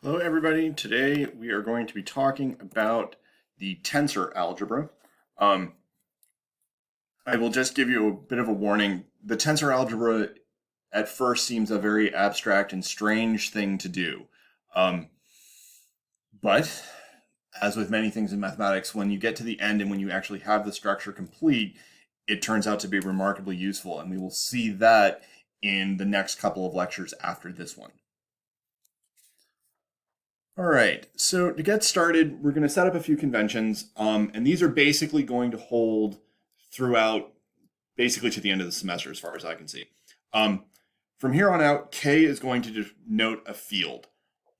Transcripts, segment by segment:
Hello everybody, today we are going to be talking about the tensor algebra. I will just give you a bit of a warning. The tensor algebra at first seems a very abstract and strange thing to do. But as with many things in mathematics, when you get to the end and when you actually have the structure complete, it turns out to be remarkably useful, and we will see that in the next couple of lectures after this one. All right, so to get started, we're going to set up a few conventions, and these are basically going to hold throughout, basically to the end of the semester, as far as I can see. From here on out, K is going to denote a field.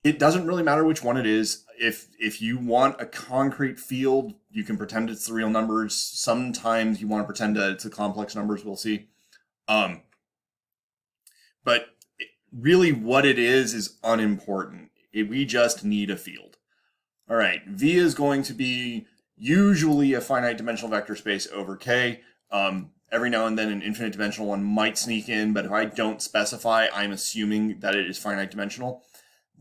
It doesn't really matter which one it is. If you want a concrete field, you can pretend it's the real numbers. Sometimes you want to pretend that it's the complex numbers, we'll see. But really what it is unimportant. We just need a field. All right, V is going to be usually a finite dimensional vector space over K. Every now and then an infinite dimensional one might sneak in, but if I don't specify, I'm assuming that it is finite dimensional.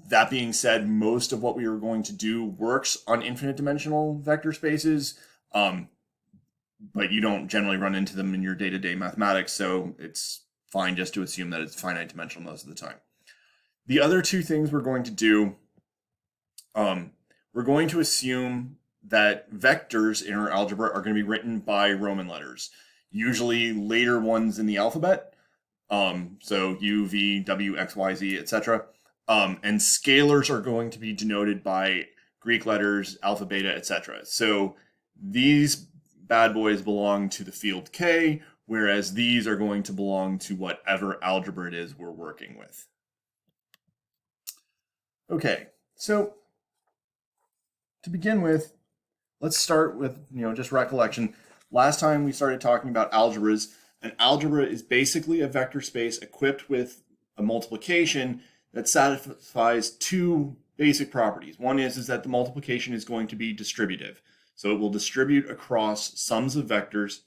That being said, most of what we are going to do works on infinite dimensional vector spaces, but you don't generally run into them in your day-to-day mathematics, so it's fine just to assume that it's finite dimensional most of the time. The other two things we're going to do, we're going to assume that vectors in our algebra are going to be written by Roman letters, usually later ones in the alphabet, so U, V, W, X, Y, Z, etc. And scalars are going to be denoted by Greek letters, alpha, beta, etc. So these bad boys belong to the field K, whereas these are going to belong to whatever algebra it is we're working with. Okay, so to begin with, let's start with, just recollection. Last time we started talking about algebras. An algebra is basically a vector space equipped with a multiplication that satisfies two basic properties. One is that the multiplication is going to be distributive. So it will distribute across sums of vectors.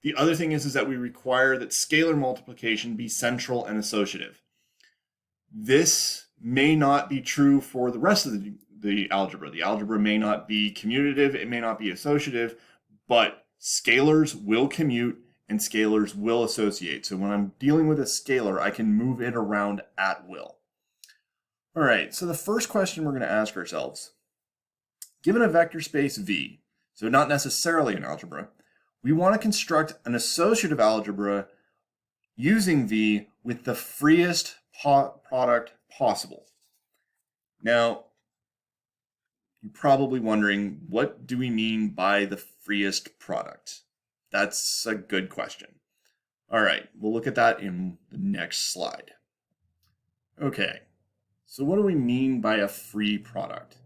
The other thing is that we require that scalar multiplication be central and associative. This may not be true for the rest of the algebra. The algebra may not be commutative, it may not be associative, but scalars will commute and scalars will associate. So when I'm dealing with a scalar, I can move it around at will. All right, so the first question we're going to ask ourselves, given a vector space V, so not necessarily an algebra, we want to construct an associative algebra using V with the freest product possible. Now, you're probably wondering, what do we mean by the freest product? That's a good question. All right, we'll look at that in the next slide. Okay, so what do we mean by a free product?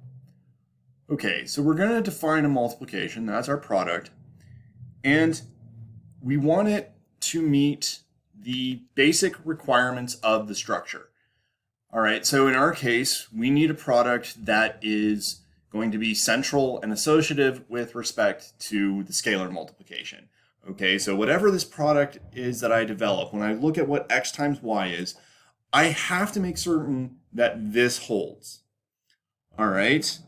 Okay, so we're going to define a multiplication, that's our product, and we want it to meet the basic requirements of the structure. All right, so in our case, we need a product that is going to be central and associative with respect to the scalar multiplication. Okay, so whatever this product is that I develop, when I look at what x times y is, I have to make certain that this holds. All right.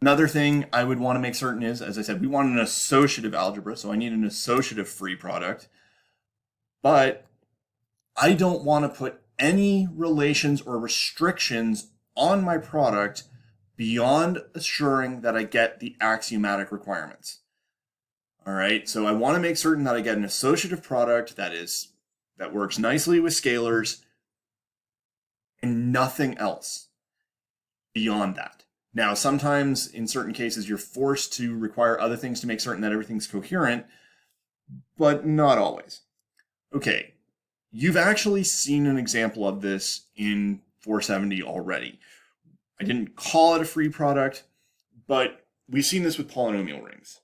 Another thing I would want to make certain is, as I said, we want an associative algebra, so I need an associative free product. But I don't want to put any relations or restrictions on my product beyond assuring that I get the axiomatic requirements. All right, so I want to make certain that I get an associative product that works nicely with scalars and nothing else beyond that. Now, sometimes in certain cases, you're forced to require other things to make certain that everything's coherent, but not always. Okay, you've actually seen an example of this in 470 already. I didn't call it a free product, but we've seen this with polynomial rings.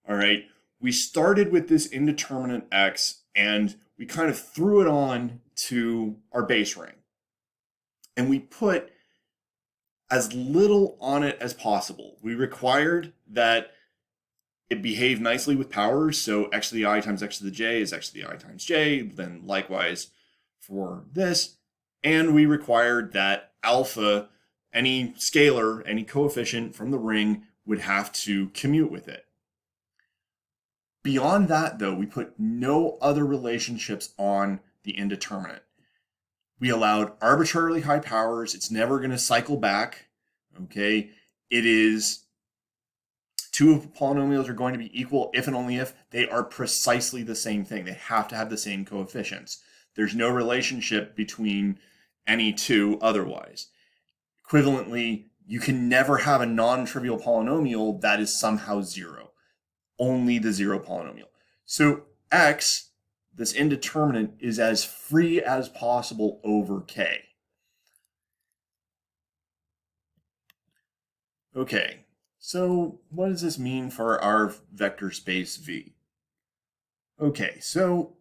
All right, we started with this indeterminate x, and we kind of threw it on to our base ring. And we put as little on it as possible. We required that it behave nicely with powers, so x to the I times x to the j is x to the I times j, then likewise for this. And we required that alpha, any scalar, any coefficient from the ring, would have to commute with it. Beyond that, though, we put no other relationships on the indeterminate. We allowed arbitrarily high powers. It's never going to cycle back. Okay. It is two polynomials are going to be equal if and only if they are precisely the same thing. They have to have the same coefficients. There's no relationship between any two otherwise. Equivalently, you can never have a non-trivial polynomial that is somehow zero. Only the zero polynomial. So x, this indeterminate, is as free as possible over k. Okay, so what does this mean for our vector space V? Okay, so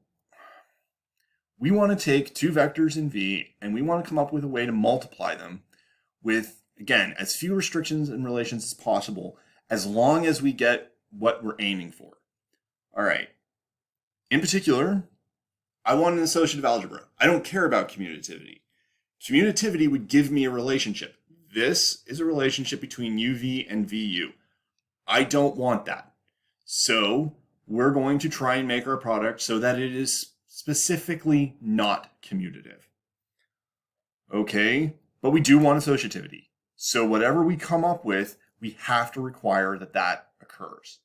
we want to take two vectors in V and we want to come up with a way to multiply them with, again, as few restrictions and relations as possible, as long as we get what we're aiming for. All right. In particular, I want an associative algebra. I don't care about commutativity. Commutativity would give me a relationship. This is a relationship between UV and VU. I don't want that. So we're going to try and make our product so that it is specifically not commutative. Okay, but we do want associativity. So whatever we come up with, we have to require that that occurs.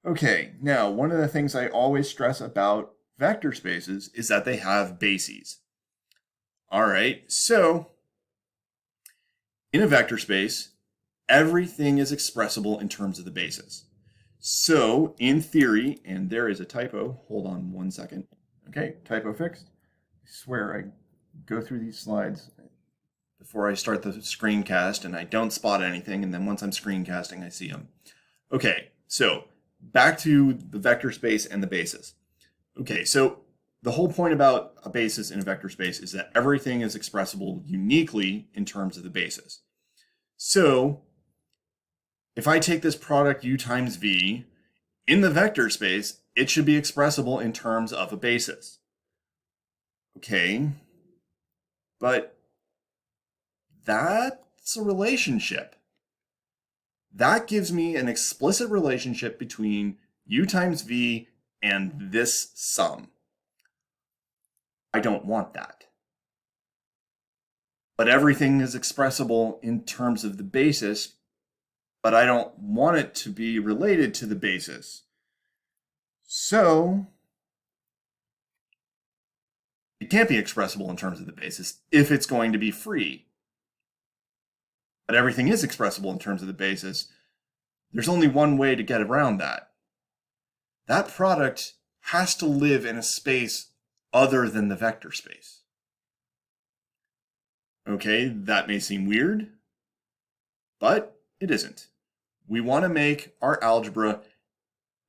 Okay, now one of the things I always stress about vector spaces is that they have bases. All right, so in a vector space, everything is expressible in terms of the basis. So in theory, and there is a typo, hold on 1 second. Okay, typo fixed. I swear I go through these slides before I start the screencast and I don't spot anything, and then once I'm screencasting, I see them. Okay, so back to the vector space and the basis. Okay, so the whole point about a basis in a vector space is that everything is expressible uniquely in terms of the basis. So if I take this product U times V in the vector space, it should be expressible in terms of a basis. Okay, but that's a relationship. That gives me an explicit relationship between U times V and this sum. I don't want that. But everything is expressible in terms of the basis, but I don't want it to be related to the basis. So it can't be expressible in terms of the basis if it's going to be free. But everything is expressible in terms of the basis. There's only one way to get around that. That product has to live in a space other than the vector space. Okay, that may seem weird, but it isn't. We want to make our algebra,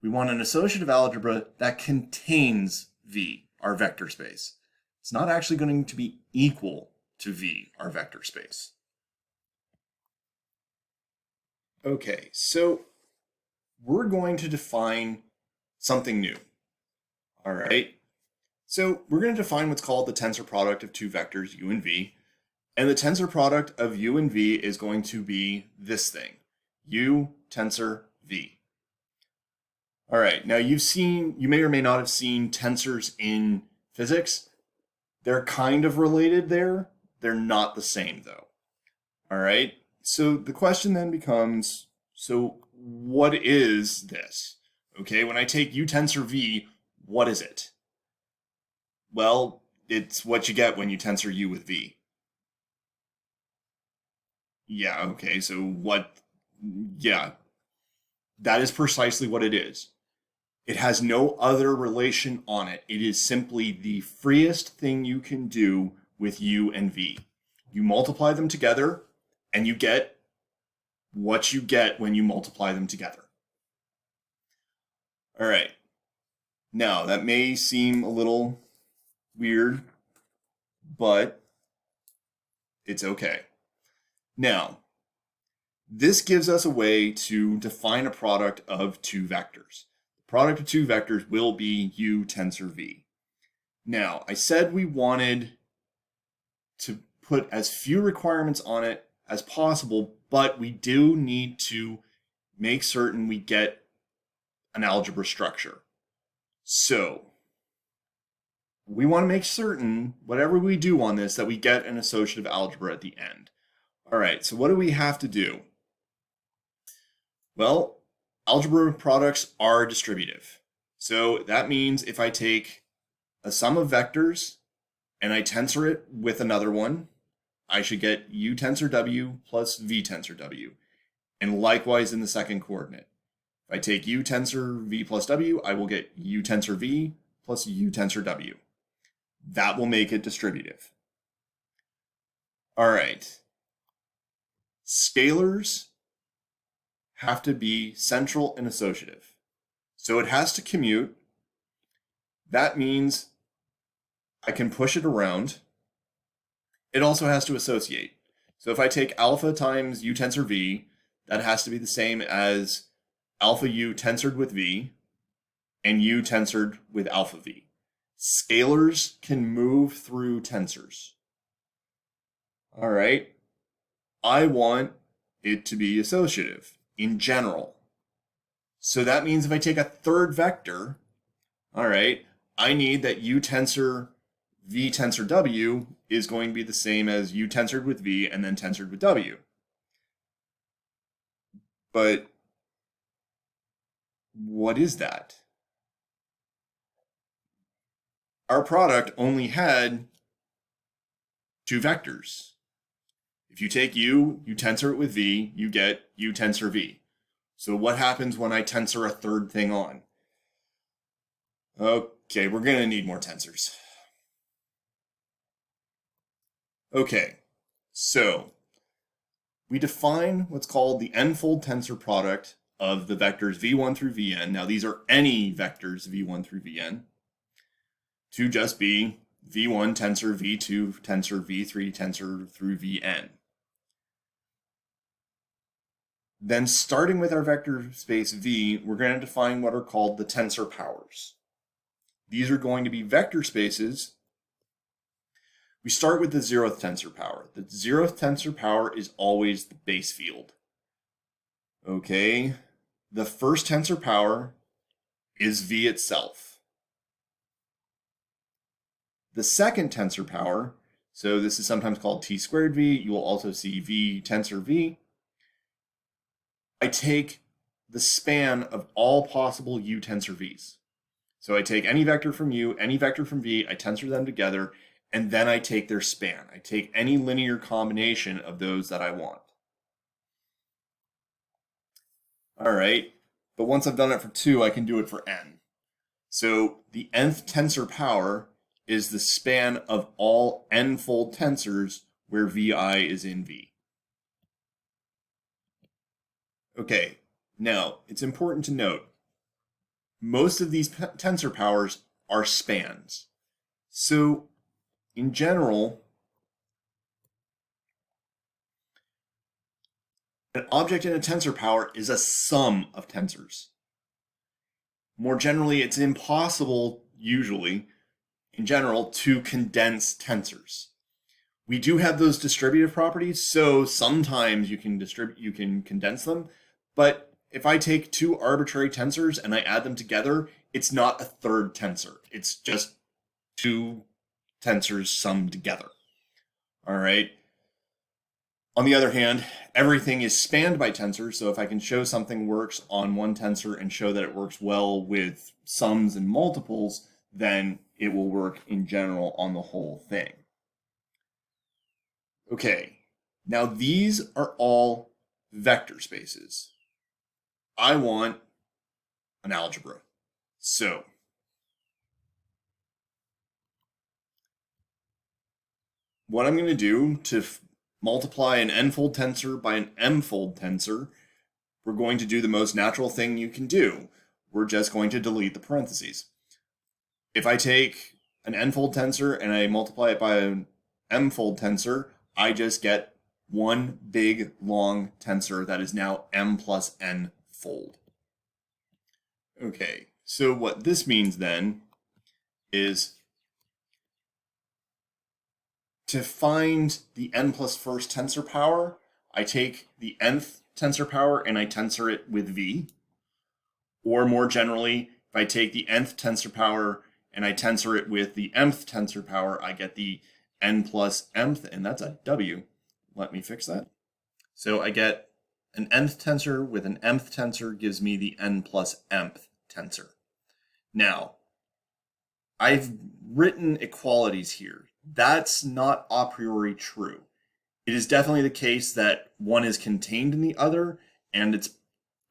we want an associative algebra that contains V, our vector space. It's not actually going to be equal to V, our vector space. Okay, so we're going to define something new. All right. So we're going to define what's called the tensor product of two vectors, U and V. And the tensor product of U and V is going to be this thing, U tensor V. All right, now you may or may not have seen tensors in physics. They're kind of related there. They're not the same though. All right, so the question then becomes, so what is this? Okay, when I take U tensor V, what is it? Well, it's what you get when you tensor U with V. Yeah, okay, so what? Yeah, that is precisely what it is. It has no other relation on it. It is simply the freest thing you can do with U and V. You multiply them together, and you get what you get when you multiply them together. All right. Now, that may seem a little weird, but it's okay. Now, this gives us a way to define a product of two vectors. The product of two vectors will be U tensor V. Now, I said we wanted to put as few requirements on it as possible, but we do need to make certain we get an algebra structure. So we want to make certain, whatever we do on this, that we get an associative algebra at the end. All right, so what do we have to do? Well, algebra products are distributive. So that means if I take a sum of vectors and I tensor it with another one, I should get u tensor w plus v tensor w. And likewise in the second coordinate. If I take u tensor v plus w, I will get u tensor v plus u tensor w. That will make it distributive. All right. Scalars have to be central and associative. So it has to commute. That means I can push it around. It also has to associate. So if I take alpha times u tensor v, that has to be the same as alpha u tensored with v and u tensored with alpha v. Scalars can move through tensors. All right. I want it to be associative in general. So that means if I take a third vector, all right, I need that u tensor v tensor w is going to be the same as u tensored with v and then tensored with w. But what is that? Our product only had two vectors. If you take u, you tensor it with v, you get u tensor v. So what happens when I tensor a third thing on? Okay, we're going to need more tensors. Okay, so we define what's called the n-fold tensor product of the vectors v1 through vn. Now these are any vectors v1 through vn to just be v1 tensor, v2 tensor, v3 tensor through vn. Then starting with our vector space v, we're going to define what are called the tensor powers. These are going to be vector spaces. We start with the zeroth tensor power. The zeroth tensor power is always the base field. Okay, the first tensor power is v itself. The second tensor power, so this is sometimes called t squared v, you will also see v tensor v. I take the span of all possible u tensor v's. So I take any vector from u, any vector from v, I tensor them together, and then I take their span. I take any linear combination of those that I want. All right, but once I've done it for 2, I can do it for n. So the nth tensor power is the span of all n-fold tensors where vi is in v. Okay, now it's important to note, most of these tensor powers are spans. So in general, an object in a tensor power is a sum of tensors. More generally, it's impossible, usually, in general, to condense tensors. We do have those distributive properties, so sometimes you can condense them, but if I take 2 arbitrary tensors and I add them together, it's not a third tensor. It's just 2 tensors summed together. All right. On the other hand, everything is spanned by tensors, so if I can show something works on one tensor and show that it works well with sums and multiples, then it will work in general on the whole thing. Okay, now these are all vector spaces. I want an algebra. So what I'm going to do to multiply an n-fold tensor by an m-fold tensor, we're going to do the most natural thing you can do. We're just going to delete the parentheses. If I take an n-fold tensor and I multiply it by an m-fold tensor, I just get one big long tensor that is now m plus n fold. Okay, so what this means then is to find the n plus first tensor power, I take the nth tensor power and I tensor it with v. Or more generally, if I take the nth tensor power and I tensor it with the mth tensor power, I get the n plus mth, and that's a w. Let me fix that. So I get an nth tensor with an mth tensor gives me the n plus mth tensor. Now, I've written equalities here. That's not a priori true. It is definitely the case that one is contained in the other, and it's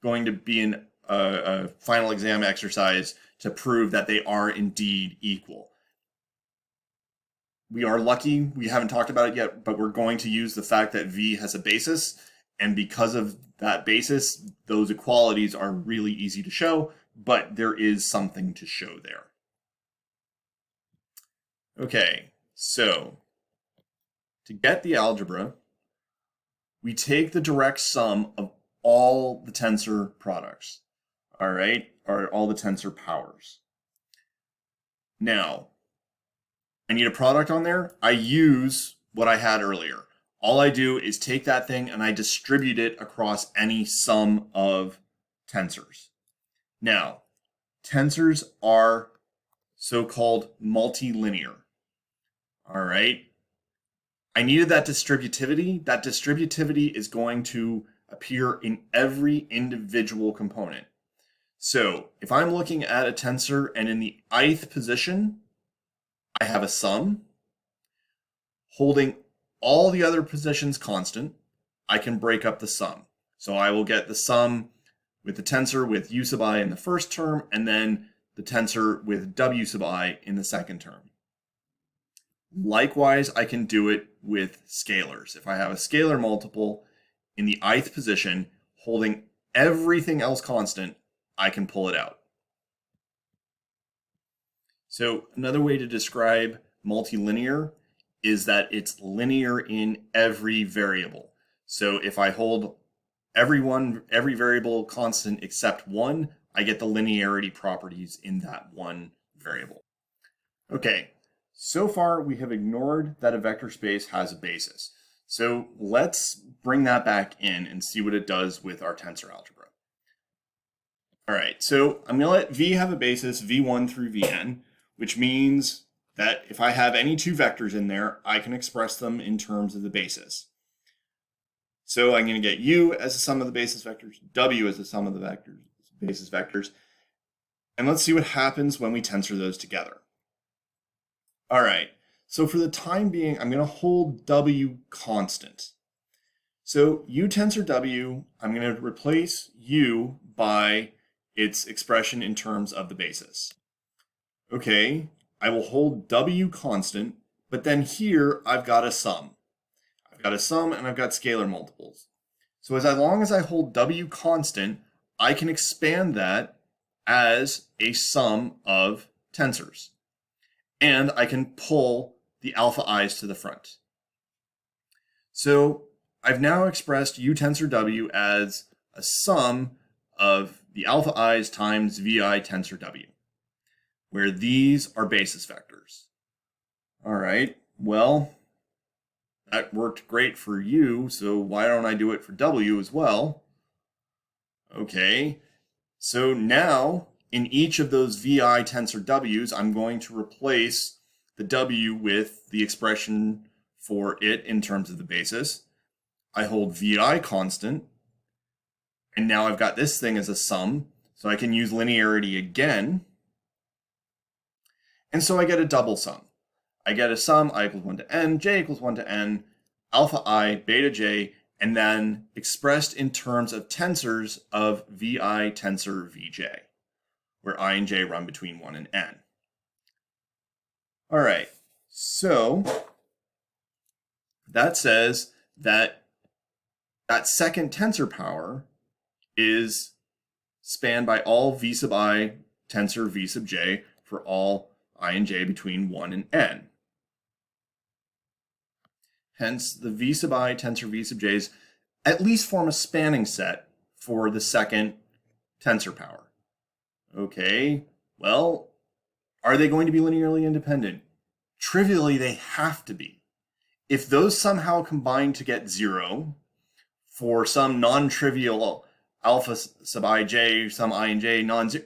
going to be a final exam exercise to prove that they are indeed equal. We are lucky, we haven't talked about it yet, but we're going to use the fact that v has a basis, and because of that basis, those equalities are really easy to show, but there is something to show there. Okay, so to get the algebra, we take the direct sum of all the tensor products, all right, or all the tensor powers. Now, I need a product on there. I use what I had earlier. All I do is take that thing and I distribute it across any sum of tensors. Now, tensors are so-called multilinear. All right. I needed that distributivity. That distributivity is going to appear in every individual component. So if I'm looking at a tensor and in the ith position, I have a sum. Holding all the other positions constant, I can break up the sum. So I will get the sum with the tensor with u sub I in the first term, and then the tensor with w sub I in the second term. Likewise, I can do it with scalars. If I have a scalar multiple in the ith position, holding everything else constant, I can pull it out. So another way to describe multilinear is that it's linear in every variable. So if I hold every variable constant except one, I get the linearity properties in that one variable. Okay, so far we have ignored that a vector space has a basis. So let's bring that back in and see what it does with our tensor algebra. All right, so I'm going to let V have a basis, V1 through Vn, which means that if I have any two vectors in there, I can express them in terms of the basis. So I'm going to get U as the sum of the basis vectors, W as the sum of the basis vectors, and let's see what happens when we tensor those together. All right, so for the time being, I'm going to hold W constant. So U tensor W, I'm going to replace U by its expression in terms of the basis. Okay, I will hold W constant, but then here I've got a sum. I've got a sum and I've got scalar multiples. So as long as I hold W constant, I can expand that as a sum of tensors. And I can pull the alpha i's to the front. So I've now expressed U tensor W as a sum of the alpha i's times VI tensor W, where these are basis vectors. All right, well, that worked great for U, so why don't I do it for W as well? Okay, so now in each of those VI tensor W's, I'm going to replace the W with the expression for it in terms of the basis. I hold VI constant, and now I've got this thing as a sum, so I can use linearity again. And so I get a double sum. I get a sum, I equals 1 to n, j equals 1 to n, alpha I, beta j, and then expressed in terms of tensors of VI tensor Vj, where I and j run between 1 and n. All right, so that says that that second tensor power is spanned by all V sub I tensor V sub j for all I and j between 1 and n. Hence, the V sub I tensor V sub j's at least form a spanning set for the second tensor power. Okay, well, are they going to be linearly independent? Trivially, they have to be. if those somehow combine to get 0 for some non-trivial alpha sub ij, some I and j non-zero,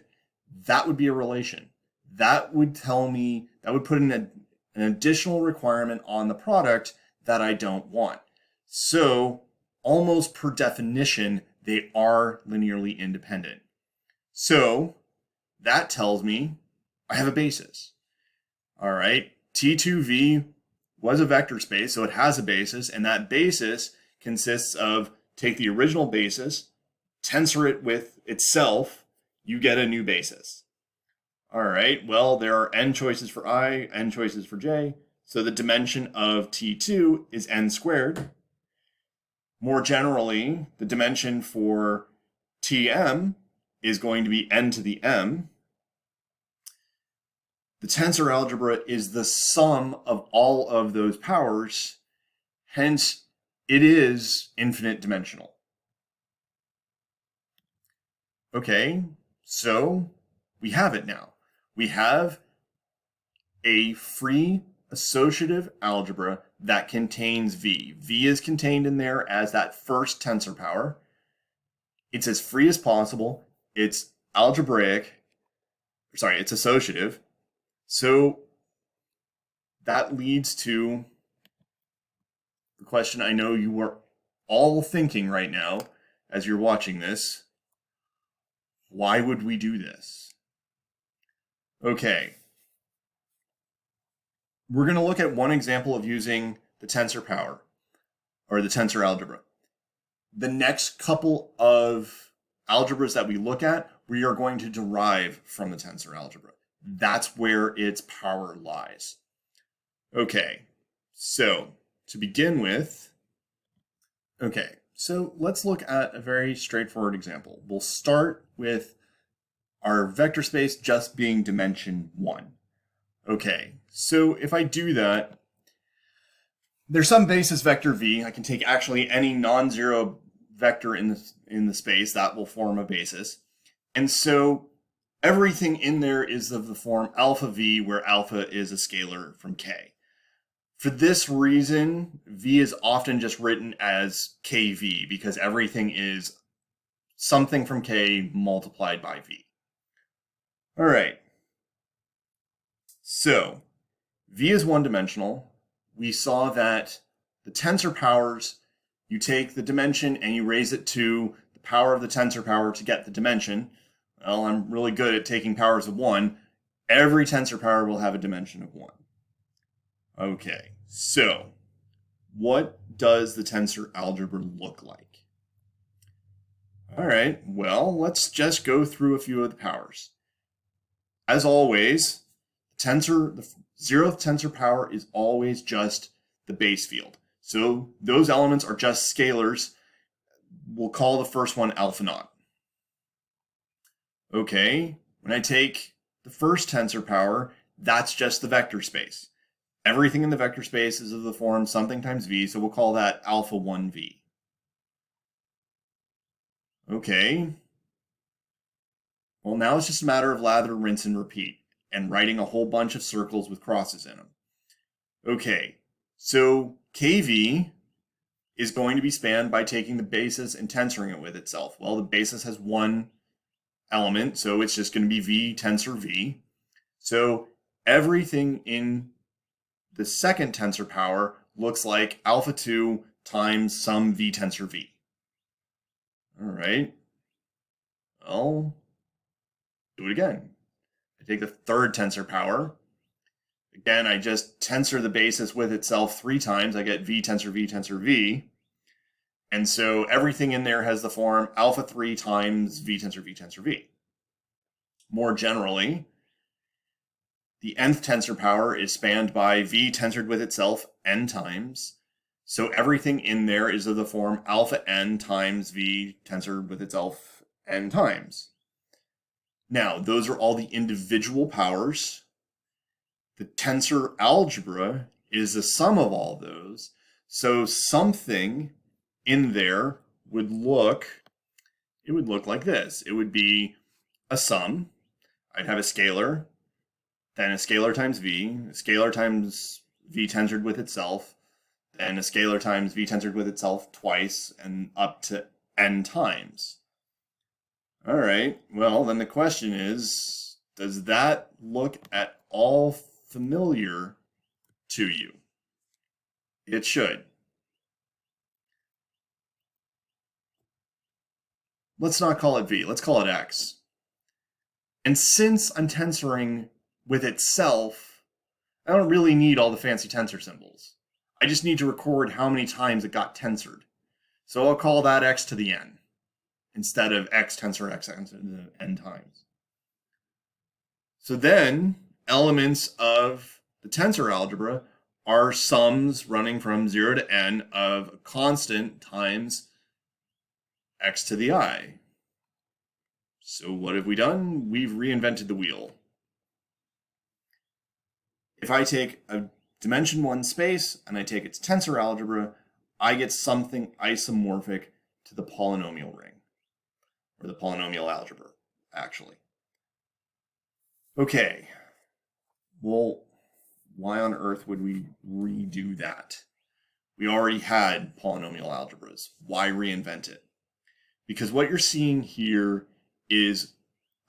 that would be a relation. That would tell me, that would put in an additional requirement on the product that I don't want. So almost per definition, they are linearly independent. So that tells me I have a basis. All right, T2V was a vector space, so it has a basis, and that basis consists of take the original basis, tensor it with itself, you get a new basis. All right, well, there are n choices for I, n choices for j, so the dimension of T2 is n squared. More generally, the dimension for Tm is going to be n to the m. The tensor algebra is the sum of all of those powers, hence it is infinite dimensional. Okay, so we have it now. We have a free associative algebra that contains V. V is contained in there as that first tensor power. It's as free as possible. It's algebraic. Sorry, it's associative. So that leads to the question I know you are all thinking right now as you're watching this. Why would we do this? Okay. We're going to look at one example of using the tensor power or the tensor algebra. The next couple of algebras that we look at, we are going to derive from the tensor algebra. That's where its power lies. Okay, so to begin with, so let's look at a very straightforward example. We'll start with our vector space just being dimension 1. Okay, so if I do that, there's some basis vector v. I can take actually any non-zero vector in the space that will form a basis. And so everything in there is of the form alpha v, where alpha is a scalar from k. For this reason, v is often just written as kv because everything is something from k multiplied by v. All right. So v is one-dimensional. We saw that the tensor powers, you take the dimension and you raise it to the power of the tensor power to get the dimension. Well, I'm really good at taking powers of 1. Every tensor power will have a dimension of 1. Okay, so what does the tensor algebra look like? All right, well, let's just go through a few of the powers. As always, the 0th tensor power is always just the base field. So those elements are just scalars. We'll call the first one alpha naught. Okay, when I take the first tensor power, that's just the vector space. Everything in the vector space is of the form something times v, so we'll call that alpha 1v. Okay. Well, now it's just a matter of lather, rinse, and repeat, and writing a whole bunch of circles with crosses in them. Okay, so kv is going to be spanned by taking the basis and tensoring it with itself. Well, the basis has one element, so it's just going to be v tensor v. So everything in the second tensor power looks like alpha 2 times some v tensor v. All right. Well, do it again. I take the third tensor power. Again, I just tensor the basis with itself 3 times. I get v tensor v tensor v. And so everything in there has the form alpha 3 times v tensor v tensor v. More generally, the nth tensor power is spanned by v tensored with itself n times. So everything in there is of the form alpha n times v tensored with itself n times. Now, those are all the individual powers. The tensor algebra is the sum of all those. So something in there would look like this. It would be a sum. I'd have a scalar, then a scalar times v tensored with itself, then a scalar times v tensored with itself twice and up to n times. All right, well, then the question is, does that look at all familiar to you? It should. Let's not call it v, let's call it x. And since I'm tensoring with itself, I don't really need all the fancy tensor symbols. I just need to record how many times it got tensored. So I'll call that x to the n instead of x tensor x n times. So then elements of the tensor algebra are sums running from 0 to n of a constant times x to the I. So what have we done? We've reinvented the wheel. If I take a dimension 1 space and I take its tensor algebra, I get something isomorphic to the polynomial ring, or the polynomial algebra, actually. Okay, well, why on earth would we redo that? We already had polynomial algebras. Why reinvent it? Because what you're seeing here is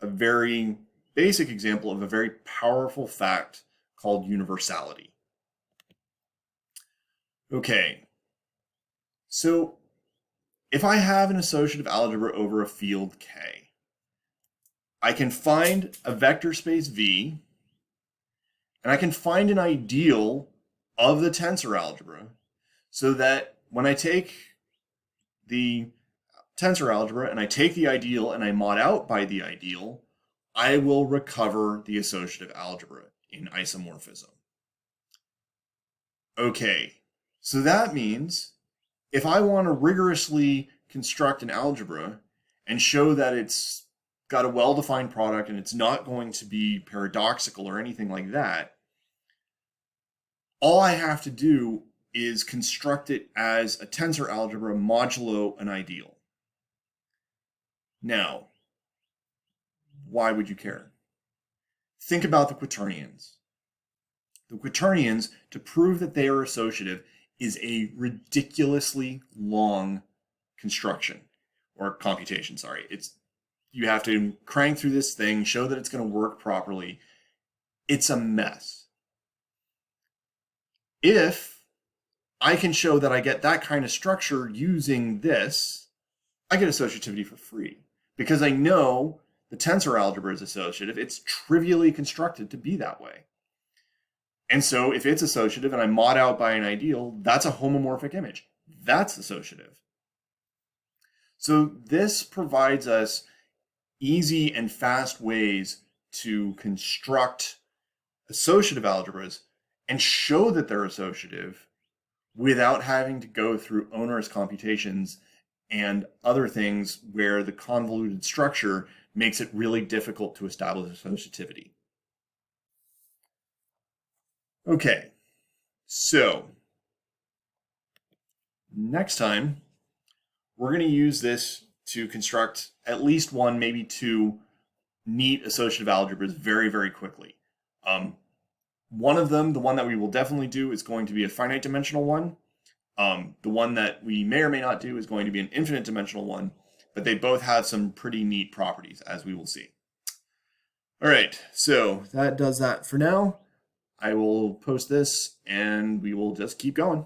a very basic example of a very powerful fact called universality. Okay, so if I have an associative algebra over a field K, I can find a vector space V, and I can find an ideal of the tensor algebra so that when I take the tensor algebra and I take the ideal and I mod out by the ideal, I will recover the associative algebra in isomorphism. Okay, so that means if I want to rigorously construct an algebra and show that it's got a well-defined product and it's not going to be paradoxical or anything like that, all I have to do is construct it as a tensor algebra modulo an ideal. Now, why would you care? Think about the quaternions. The quaternions, to prove that they are associative, is a ridiculously long construction, or computation, sorry. You have to crank through this thing, show that it's going to work properly. It's a mess. If I can show that I get that kind of structure using this, I get associativity for free. Because I know the tensor algebra is associative, it's trivially constructed to be that way. And so if it's associative and I mod out by an ideal, that's a homomorphic image. That's associative. So this provides us easy and fast ways to construct associative algebras and show that they're associative without having to go through onerous computations and other things where the convoluted structure makes it really difficult to establish associativity. Okay, so next time we're going to use this to construct at least one, maybe two neat associative algebras very, very quickly. One of them, the one that we will definitely do, is going to be a finite dimensional one. The one that we may or may not do is going to be an infinite dimensional one, but they both have some pretty neat properties, as we will see. All right, so that does that for now. I will post this and we will just keep going.